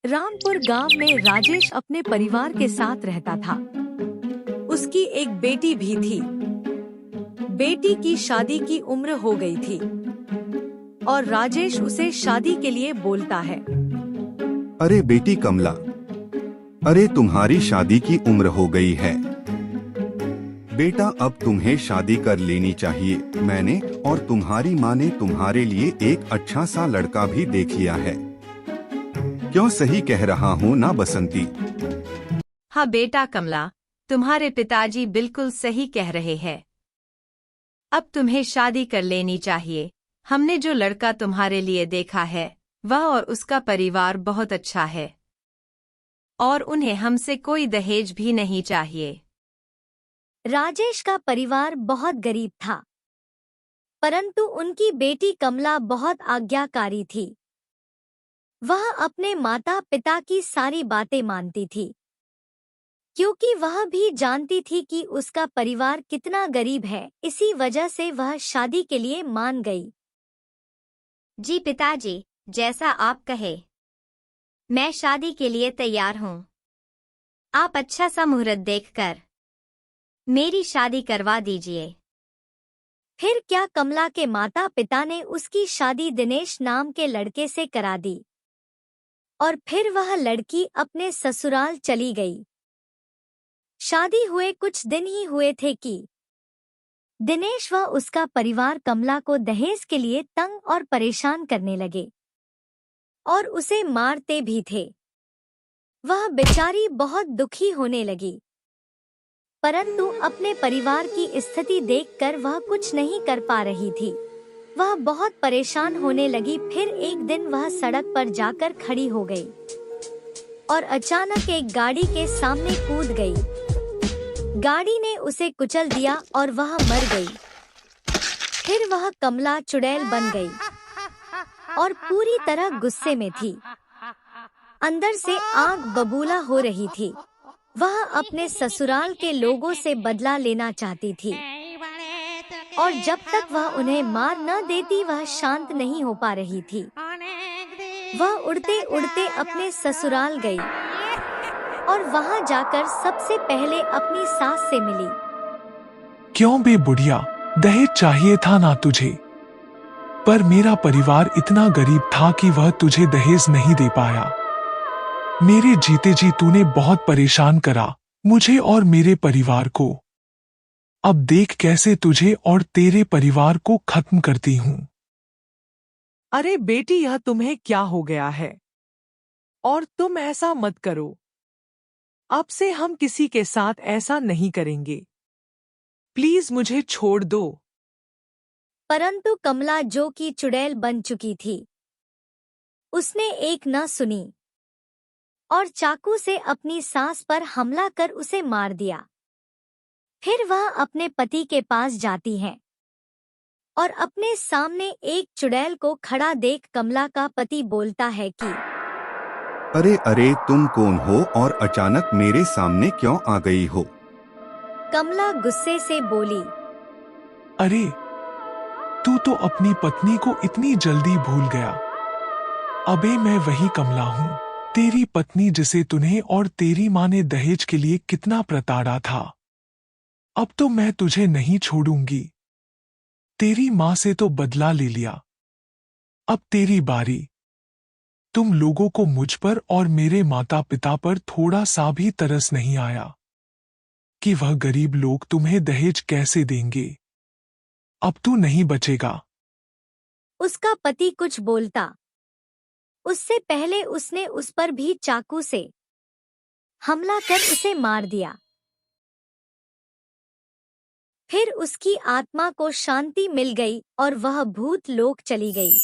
रामपुर गांव में राजेश अपने परिवार के साथ रहता था। उसकी एक बेटी भी थी। बेटी की शादी की उम्र हो गई थी और राजेश उसे शादी के लिए बोलता है। अरे बेटी कमला, अरे तुम्हारी शादी की उम्र हो गई है बेटा, अब तुम्हें शादी कर लेनी चाहिए। मैंने और तुम्हारी माँ ने तुम्हारे लिए एक अच्छा सा लड़का भी देख लिया है। क्यों, सही कह रहा हूँ ना बसंती? हाँ बेटा कमला, तुम्हारे पिताजी बिल्कुल सही कह रहे हैं। अब तुम्हें शादी कर लेनी चाहिए। हमने जो लड़का तुम्हारे लिए देखा है वह और उसका परिवार बहुत अच्छा है और उन्हें हमसे कोई दहेज भी नहीं चाहिए। राजेश का परिवार बहुत गरीब था, परंतु उनकी बेटी कमला बहुत आज्ञाकारी थी। वह अपने माता पिता की सारी बातें मानती थी, क्योंकि वह भी जानती थी कि उसका परिवार कितना गरीब है। इसी वजह से वह शादी के लिए मान गई। जी पिताजी, जैसा आप कहे, मैं शादी के लिए तैयार हूँ। आप अच्छा सा मुहूर्त देखकर मेरी शादी करवा दीजिए। फिर क्या कमला के माता पिता ने उसकी शादी दिनेश नाम के लड़के से करा दी और फिर वह लड़की अपने ससुराल चली गई। शादी हुए कुछ दिन ही हुए थे कि दिनेश व उसका परिवार कमला को दहेज के लिए तंग और परेशान करने लगे और उसे मारते भी थे। वह बेचारी बहुत दुखी होने लगी, परंतु अपने परिवार की स्थिति देखकर वह कुछ नहीं कर पा रही थी। वह बहुत परेशान होने लगी। फिर एक दिन वह सड़क पर जाकर खड़ी हो गई और अचानक एक गाड़ी के सामने कूद गई। गाड़ी ने उसे कुचल दिया और वह मर गई। फिर वह कमला चुड़ैल बन गई और पूरी तरह गुस्से में थी। अंदर से आग बबूला हो रही थी। वह अपने ससुराल के लोगों से बदला लेना चाहती थी और जब तक वह उन्हें मार न देती वह शांत नहीं हो पा रही थी। वह उड़ते उड़ते अपने ससुराल गई और वहां जाकर सबसे पहले अपनी सास से मिली। क्यों बे बुढ़िया, दहेज चाहिए था ना तुझे? पर मेरा परिवार इतना गरीब था कि वह तुझे दहेज नहीं दे पाया। मेरे जीते जी तूने बहुत परेशान करा मुझे और मेरे परिवार को। अब देख कैसे तुझे और तेरे परिवार को खत्म करती हूँ। अरे बेटी, यह तुम्हें क्या हो गया है? और तुम ऐसा मत करो। अब से हम किसी के साथ ऐसा नहीं करेंगे। प्लीज मुझे छोड़ दो। परंतु कमला, जो कि चुड़ैल बन चुकी थी, उसने एक न सुनी और चाकू से अपनी सास पर हमला कर उसे मार दिया। फिर वह अपने पति के पास जाती है और अपने सामने एक चुड़ैल को खड़ा देख कमला का पति बोलता है कि अरे अरे, तुम कौन हो और अचानक मेरे सामने क्यों आ गई हो? कमला गुस्से से बोली, अरे तू तो अपनी पत्नी को इतनी जल्दी भूल गया। अबे मैं वही कमला हूँ, तेरी पत्नी जिसे तूने और तेरी माँ ने दहेज के लिए कितना प्रताड़ा था। अब तो मैं तुझे नहीं छोड़ूंगी। तेरी माँ से तो बदला ले लिया, अब तेरी बारी। तुम लोगों को मुझ पर और मेरे माता पिता पर थोड़ा सा भी तरस नहीं आया कि वह गरीब लोग तुम्हें दहेज कैसे देंगे। अब तू नहीं बचेगा। उसका पति कुछ बोलता उससे पहले उसने उस पर भी चाकू से हमला कर उसे मार दिया। फिर उसकी आत्मा को शांति मिल गई और वह भूत लोक चली गई।